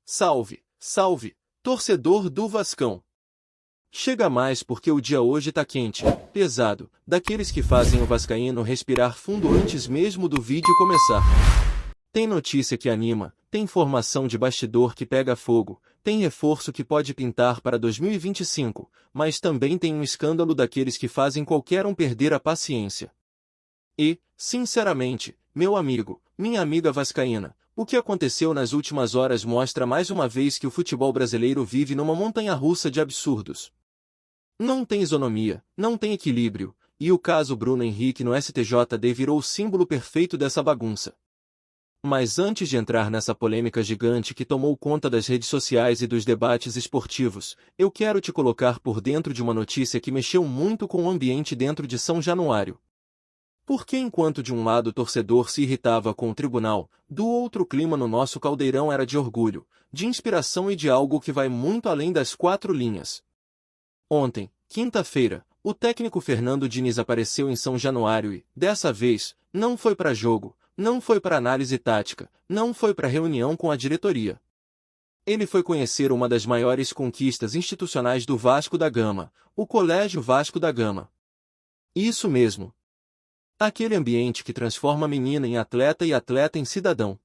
Salve, salve, torcedor do Vascão! Chega mais porque o dia hoje tá quente, pesado, daqueles que fazem o vascaíno respirar fundo antes mesmo do vídeo começar. Tem notícia que anima, tem informação de bastidor que pega fogo, tem reforço que pode pintar para 2025, mas também tem um escândalo daqueles que fazem qualquer um perder a paciência. E, sinceramente, meu amigo, minha amiga vascaína, o que aconteceu nas últimas horas mostra mais uma vez que o futebol brasileiro vive numa montanha-russa de absurdos. Não tem isonomia, não tem equilíbrio, e o caso Bruno Henrique no STJD virou o símbolo perfeito dessa bagunça. Mas antes de entrar nessa polêmica gigante que tomou conta das redes sociais e dos debates esportivos, eu quero te colocar por dentro de uma notícia que mexeu muito com o ambiente dentro de São Januário. Porque enquanto de um lado o torcedor se irritava com o tribunal, do outro o clima no nosso caldeirão era de orgulho, de inspiração e de algo que vai muito além das quatro linhas. Ontem, quinta-feira, o técnico Fernando Diniz apareceu em São Januário e, dessa vez, não foi para jogo, não foi para análise tática, não foi para reunião com a diretoria. Ele foi conhecer uma das maiores conquistas institucionais do Vasco da Gama, o Colégio Vasco da Gama. Isso mesmo. Aquele ambiente que transforma a menina em atleta e atleta em cidadão.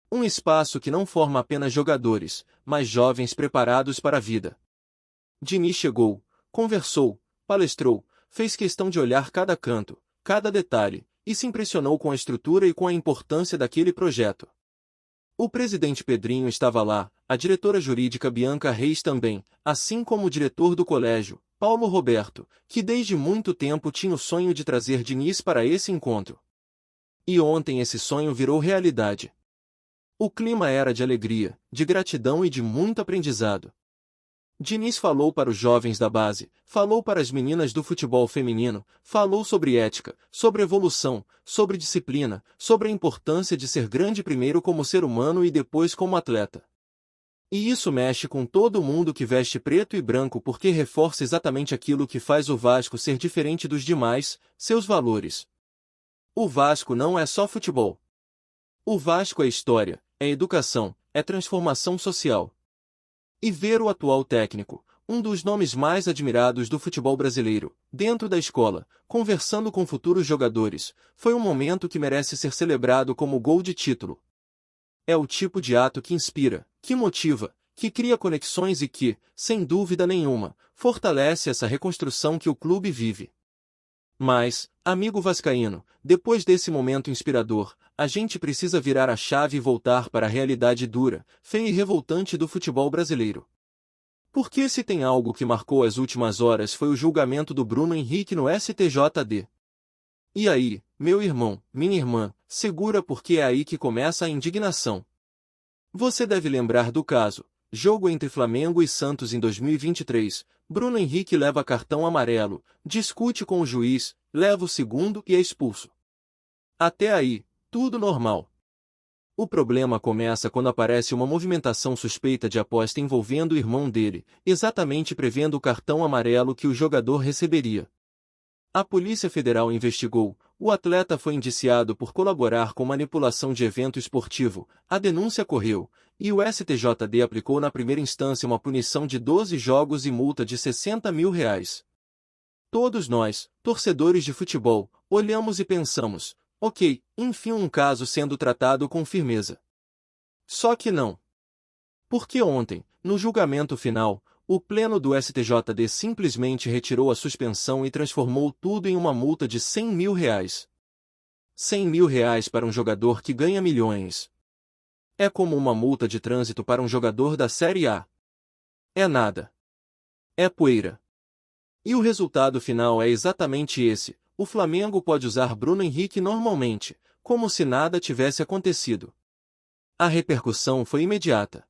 Um espaço que não forma apenas jogadores, mas jovens preparados para a vida. Diniz chegou, conversou, palestrou, fez questão de olhar cada canto, cada detalhe, e se impressionou com a estrutura e com a importância daquele projeto. O presidente Pedrinho estava lá, a diretora jurídica Bianca Reis também, assim como o diretor do colégio, Paulo Roberto, que desde muito tempo tinha o sonho de trazer Diniz para esse encontro. E ontem esse sonho virou realidade. O clima era de alegria, de gratidão e de muito aprendizado. Diniz falou para os jovens da base, falou para as meninas do futebol feminino, falou sobre ética, sobre evolução, sobre disciplina, sobre a importância de ser grande primeiro como ser humano e depois como atleta. E isso mexe com todo mundo que veste preto e branco porque reforça exatamente aquilo que faz o Vasco ser diferente dos demais, seus valores. O Vasco não é só futebol. O Vasco é história, é educação, é transformação social. E ver o atual técnico, um dos nomes mais admirados do futebol brasileiro, dentro da escola, conversando com futuros jogadores, foi um momento que merece ser celebrado como gol de título. É o tipo de ato que inspira, que motiva, que cria conexões e que, sem dúvida nenhuma, fortalece essa reconstrução que o clube vive. Mas, amigo vascaíno, depois desse momento inspirador, a gente precisa virar a chave e voltar para a realidade dura, feia e revoltante do futebol brasileiro. Porque se tem algo que marcou as últimas horas foi o julgamento do Bruno Henrique no STJD. E aí, meu irmão, minha irmã, segura porque é aí que começa a indignação. Você deve lembrar do caso, jogo entre Flamengo e Santos em 2023, Bruno Henrique leva cartão amarelo, discute com o juiz, leva o segundo e é expulso. Até aí, tudo normal. O problema começa quando aparece uma movimentação suspeita de aposta envolvendo o irmão dele, exatamente prevendo o cartão amarelo que o jogador receberia. A Polícia Federal investigou, o atleta foi indiciado por colaborar com manipulação de evento esportivo, a denúncia correu, e o STJD aplicou na primeira instância uma punição de 12 jogos e multa de R$60 mil. Todos nós, torcedores de futebol, olhamos e pensamos, ok, enfim um caso sendo tratado com firmeza. Só que não. Porque ontem, no julgamento final, o pleno do STJD simplesmente retirou a suspensão e transformou tudo em uma multa de R$100 mil. R$100 mil para um jogador que ganha milhões. É como uma multa de trânsito para um jogador da Série A. É nada. É poeira. E o resultado final é exatamente esse. O Flamengo pode usar Bruno Henrique normalmente, como se nada tivesse acontecido. A repercussão foi imediata.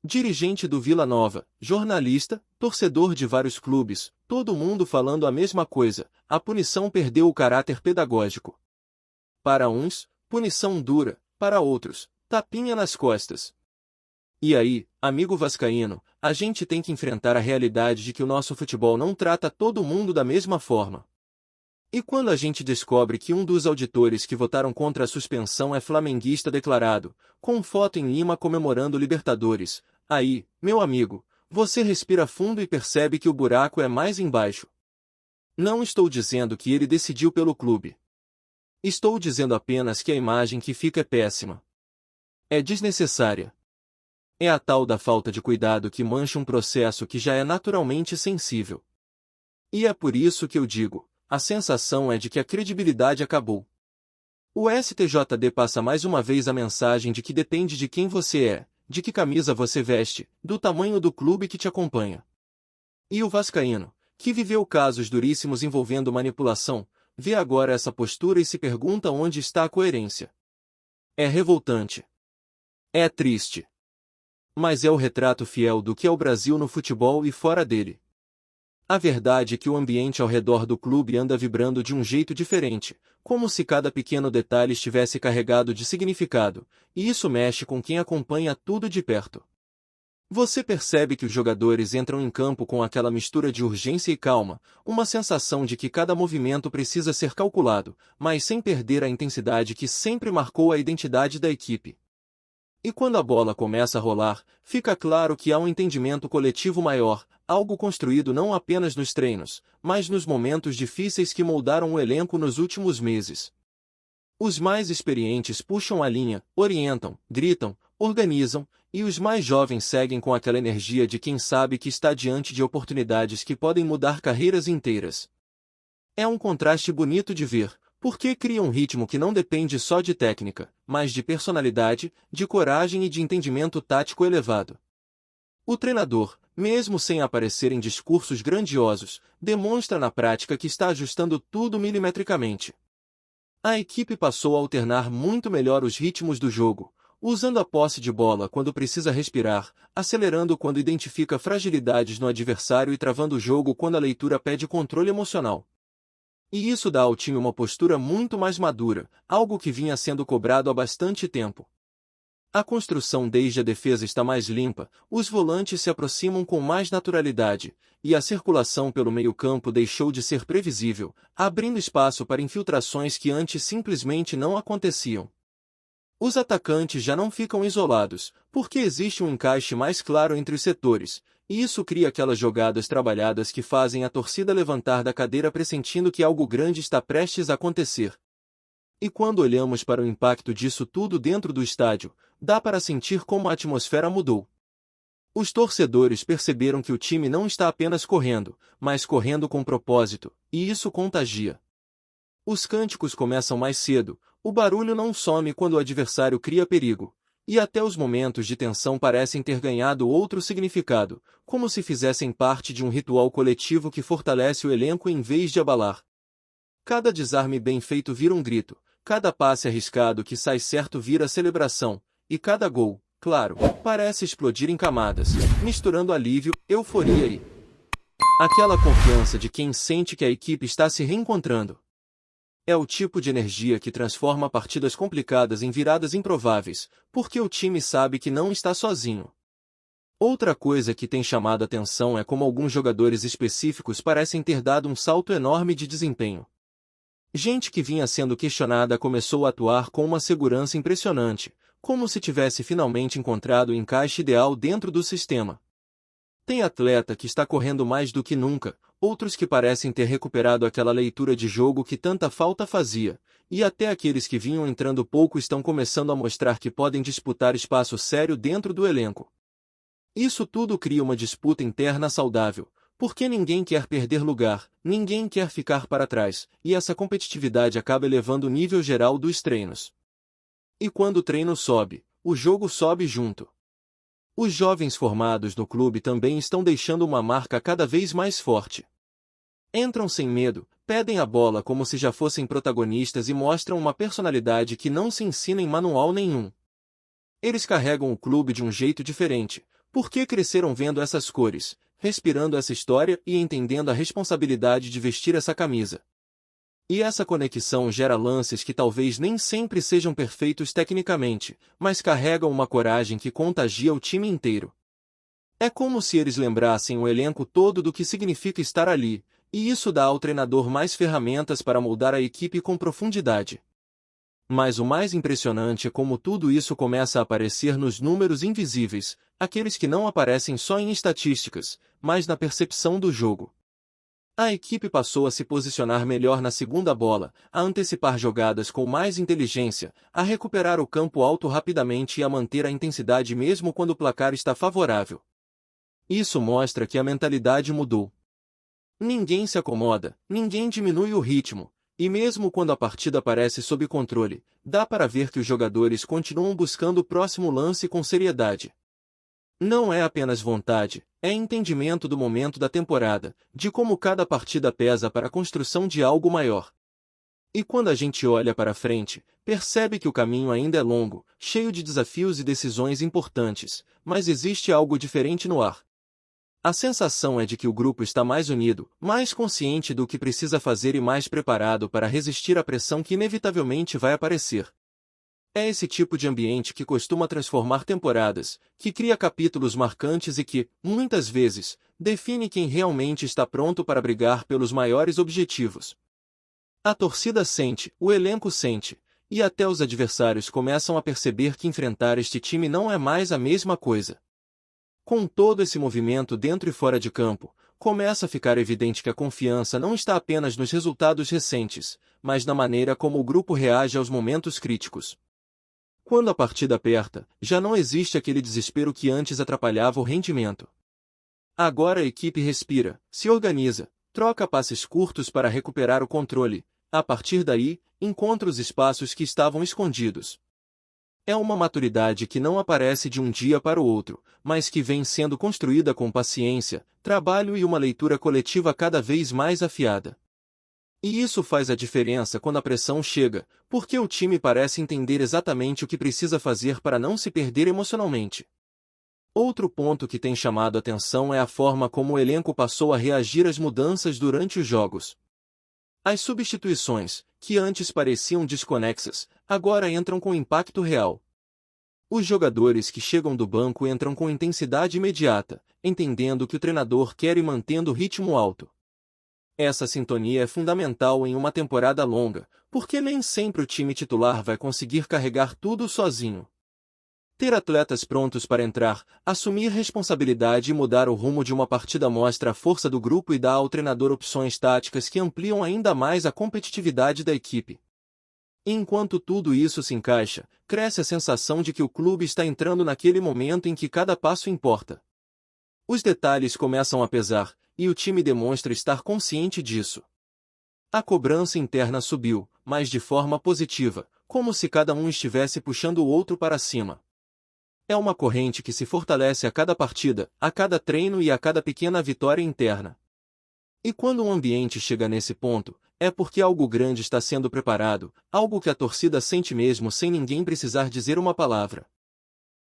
Dirigente do Vila Nova, jornalista, torcedor de vários clubes, todo mundo falando a mesma coisa, a punição perdeu o caráter pedagógico. Para uns, punição dura, para outros, tapinha nas costas. E aí, amigo vascaíno, a gente tem que enfrentar a realidade de que o nosso futebol não trata todo mundo da mesma forma. E quando a gente descobre que um dos auditores que votaram contra a suspensão é flamenguista declarado, com foto em Lima comemorando Libertadores, aí, meu amigo, você respira fundo e percebe que o buraco é mais embaixo. Não estou dizendo que ele decidiu pelo clube. Estou dizendo apenas que a imagem que fica é péssima. É desnecessária. É a tal da falta de cuidado que mancha um processo que já é naturalmente sensível. E é por isso que eu digo, a sensação é de que a credibilidade acabou. O STJD passa mais uma vez a mensagem de que depende de quem você é, de que camisa você veste, do tamanho do clube que te acompanha. E o vascaíno, que viveu casos duríssimos envolvendo manipulação, vê agora essa postura e se pergunta onde está a coerência. É revoltante. É triste. Mas é o retrato fiel do que é o Brasil no futebol e fora dele. A verdade é que o ambiente ao redor do clube anda vibrando de um jeito diferente, como se cada pequeno detalhe estivesse carregado de significado, e isso mexe com quem acompanha tudo de perto. Você percebe que os jogadores entram em campo com aquela mistura de urgência e calma, uma sensação de que cada movimento precisa ser calculado, mas sem perder a intensidade que sempre marcou a identidade da equipe. E quando a bola começa a rolar, fica claro que há um entendimento coletivo maior, algo construído não apenas nos treinos, mas nos momentos difíceis que moldaram o elenco nos últimos meses. Os mais experientes puxam a linha, orientam, gritam, organizam, e os mais jovens seguem com aquela energia de quem sabe que está diante de oportunidades que podem mudar carreiras inteiras. É um contraste bonito de ver, porque cria um ritmo que não depende só de técnica, mas de personalidade, de coragem e de entendimento tático elevado. O treinador, mesmo sem aparecer em discursos grandiosos, demonstra na prática que está ajustando tudo milimetricamente. A equipe passou a alternar muito melhor os ritmos do jogo, usando a posse de bola quando precisa respirar, acelerando quando identifica fragilidades no adversário e travando o jogo quando a leitura pede controle emocional. E isso dá ao time uma postura muito mais madura, algo que vinha sendo cobrado há bastante tempo. A construção desde a defesa está mais limpa, os volantes se aproximam com mais naturalidade, e a circulação pelo meio-campo deixou de ser previsível, abrindo espaço para infiltrações que antes simplesmente não aconteciam. Os atacantes já não ficam isolados, porque existe um encaixe mais claro entre os setores, e isso cria aquelas jogadas trabalhadas que fazem a torcida levantar da cadeira pressentindo que algo grande está prestes a acontecer. E quando olhamos para o impacto disso tudo dentro do estádio, dá para sentir como a atmosfera mudou. Os torcedores perceberam que o time não está apenas correndo, mas correndo com propósito, e isso contagia. Os cânticos começam mais cedo, o barulho não some quando o adversário cria perigo, e até os momentos de tensão parecem ter ganhado outro significado, como se fizessem parte de um ritual coletivo que fortalece o elenco em vez de abalar. Cada desarme bem feito vira um grito, cada passe arriscado que sai certo vira celebração, e cada gol, claro, parece explodir em camadas, misturando alívio, euforia e aquela confiança de quem sente que a equipe está se reencontrando. É o tipo de energia que transforma partidas complicadas em viradas improváveis, porque o time sabe que não está sozinho. Outra coisa que tem chamado a atenção é como alguns jogadores específicos parecem ter dado um salto enorme de desempenho. Gente que vinha sendo questionada começou a atuar com uma segurança impressionante, como se tivesse finalmente encontrado o encaixe ideal dentro do sistema. Tem atleta que está correndo mais do que nunca, outros que parecem ter recuperado aquela leitura de jogo que tanta falta fazia, e até aqueles que vinham entrando pouco estão começando a mostrar que podem disputar espaço sério dentro do elenco. Isso tudo cria uma disputa interna saudável, porque ninguém quer perder lugar, ninguém quer ficar para trás, e essa competitividade acaba elevando o nível geral dos treinos. E quando o treino sobe, o jogo sobe junto. Os jovens formados no clube também estão deixando uma marca cada vez mais forte. Entram sem medo, pedem a bola como se já fossem protagonistas e mostram uma personalidade que não se ensina em manual nenhum. Eles carregam o clube de um jeito diferente, porque cresceram vendo essas cores, respirando essa história e entendendo a responsabilidade de vestir essa camisa. E essa conexão gera lances que talvez nem sempre sejam perfeitos tecnicamente, mas carregam uma coragem que contagia o time inteiro. É como se eles lembrassem o elenco todo do que significa estar ali, E isso dá ao treinador mais ferramentas para moldar a equipe com profundidade. Mas o mais impressionante é como tudo isso começa a aparecer nos números invisíveis, aqueles que não aparecem só em estatísticas, mas na percepção do jogo. A equipe passou a se posicionar melhor na segunda bola, a antecipar jogadas com mais inteligência, a recuperar o campo alto rapidamente e a manter a intensidade mesmo quando o placar está favorável. Isso mostra que a mentalidade mudou. Ninguém se acomoda, ninguém diminui o ritmo, e mesmo quando a partida parece sob controle, dá para ver que os jogadores continuam buscando o próximo lance com seriedade. Não é apenas vontade, é entendimento do momento da temporada, de como cada partida pesa para a construção de algo maior. E quando a gente olha para frente, percebe que o caminho ainda é longo, cheio de desafios e decisões importantes, mas existe algo diferente no ar. A sensação é de que o grupo está mais unido, mais consciente do que precisa fazer e mais preparado para resistir à pressão que inevitavelmente vai aparecer. É esse tipo de ambiente que costuma transformar temporadas, que cria capítulos marcantes e que, muitas vezes, define quem realmente está pronto para brigar pelos maiores objetivos. A torcida sente, o elenco sente, e até os adversários começam a perceber que enfrentar este time não é mais a mesma coisa. Com todo esse movimento dentro e fora de campo, começa a ficar evidente que a confiança não está apenas nos resultados recentes, mas na maneira como o grupo reage aos momentos críticos. Quando a partida aperta, já não existe aquele desespero que antes atrapalhava o rendimento. Agora a equipe respira, se organiza, troca passes curtos para recuperar o controle, a partir daí, encontra os espaços que estavam escondidos. É uma maturidade que não aparece de um dia para o outro, mas que vem sendo construída com paciência, trabalho e uma leitura coletiva cada vez mais afiada. E isso faz a diferença quando a pressão chega, porque o time parece entender exatamente o que precisa fazer para não se perder emocionalmente. Outro ponto que tem chamado a atenção é a forma como o elenco passou a reagir às mudanças durante os jogos. As substituições, que antes pareciam desconexas, agora entram com impacto real. Os jogadores que chegam do banco entram com intensidade imediata, entendendo que o treinador quer e mantendo o ritmo alto. Essa sintonia é fundamental em uma temporada longa, porque nem sempre o time titular vai conseguir carregar tudo sozinho. Ter atletas prontos para entrar, assumir responsabilidade e mudar o rumo de uma partida mostra a força do grupo e dá ao treinador opções táticas que ampliam ainda mais a competitividade da equipe. Enquanto tudo isso se encaixa, cresce a sensação de que o clube está entrando naquele momento em que cada passo importa. Os detalhes começam a pesar, e o time demonstra estar consciente disso. A cobrança interna subiu, mas de forma positiva, como se cada um estivesse puxando o outro para cima. É uma corrente que se fortalece a cada partida, a cada treino e a cada pequena vitória interna. E quando um ambiente chega nesse ponto, é porque algo grande está sendo preparado, algo que a torcida sente mesmo sem ninguém precisar dizer uma palavra.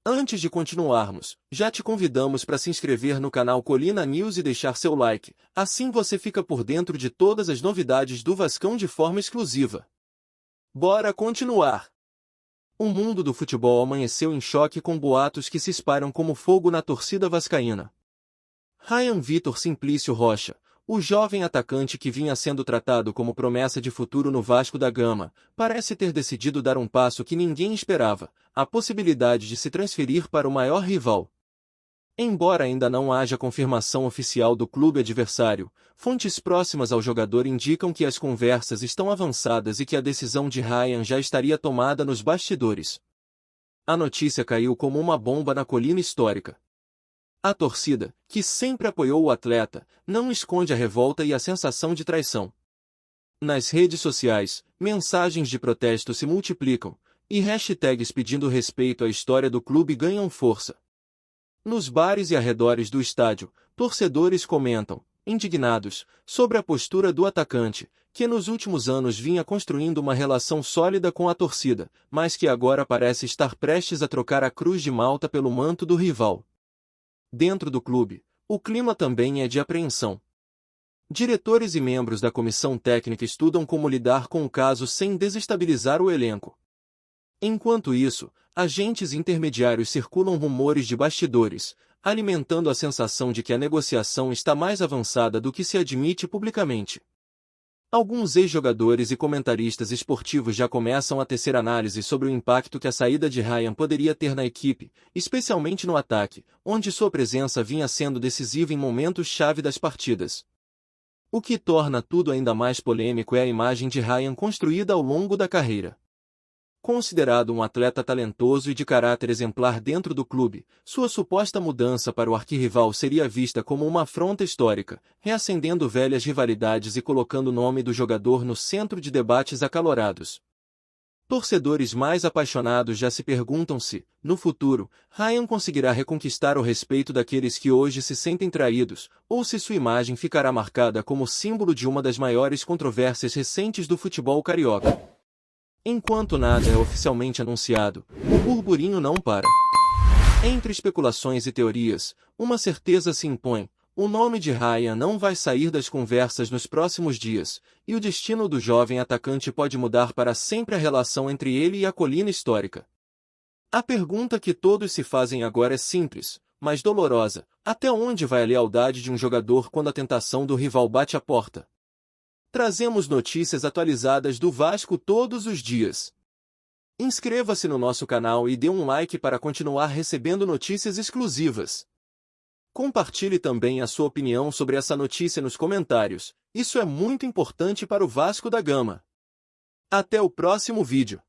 Antes de continuarmos, já te convidamos para se inscrever no canal Colina News e deixar seu like, assim você fica por dentro de todas as novidades do Vascão de forma exclusiva. Bora continuar! O mundo do futebol amanheceu em choque com boatos que se espalham como fogo na torcida vascaína. Ryan Vitor Simplício Rocha, o jovem atacante que vinha sendo tratado como promessa de futuro no Vasco da Gama, parece ter decidido dar um passo que ninguém esperava, a possibilidade de se transferir para o maior rival. Embora ainda não haja confirmação oficial do clube adversário, fontes próximas ao jogador indicam que as conversas estão avançadas e que a decisão de Ryan já estaria tomada nos bastidores. A notícia caiu como uma bomba na colina histórica. A torcida, que sempre apoiou o atleta, não esconde a revolta e a sensação de traição. Nas redes sociais, mensagens de protesto se multiplicam, e hashtags pedindo respeito à história do clube ganham força. Nos bares e arredores do estádio, torcedores comentam, indignados, sobre a postura do atacante, que nos últimos anos vinha construindo uma relação sólida com a torcida, mas que agora parece estar prestes a trocar a cruz de Malta pelo manto do rival. Dentro do clube, o clima também é de apreensão. Diretores e membros da comissão técnica estudam como lidar com o caso sem desestabilizar o elenco. Enquanto isso, agentes intermediários circulam rumores de bastidores, alimentando a sensação de que a negociação está mais avançada do que se admite publicamente. Alguns ex-jogadores e comentaristas esportivos já começam a tecer análises sobre o impacto que a saída de Ryan poderia ter na equipe, especialmente no ataque, onde sua presença vinha sendo decisiva em momentos-chave das partidas. O que torna tudo ainda mais polêmico é a imagem de Ryan construída ao longo da carreira. Considerado um atleta talentoso e de caráter exemplar dentro do clube, sua suposta mudança para o arquirrival seria vista como uma afronta histórica, reacendendo velhas rivalidades e colocando o nome do jogador no centro de debates acalorados. Torcedores mais apaixonados já se perguntam se, no futuro, Ryan conseguirá reconquistar o respeito daqueles que hoje se sentem traídos, ou se sua imagem ficará marcada como símbolo de uma das maiores controvérsias recentes do futebol carioca. Enquanto nada é oficialmente anunciado, o burburinho não para. Entre especulações e teorias, uma certeza se impõe: o nome de Ryan não vai sair das conversas nos próximos dias, e o destino do jovem atacante pode mudar para sempre a relação entre ele e a colina histórica. A pergunta que todos se fazem agora é simples, mas dolorosa: até onde vai a lealdade de um jogador quando a tentação do rival bate à porta? Trazemos notícias atualizadas do Vasco todos os dias. Inscreva-se no nosso canal e dê um like para continuar recebendo notícias exclusivas. Compartilhe também a sua opinião sobre essa notícia nos comentários, isso é muito importante para o Vasco da Gama. Até o próximo vídeo.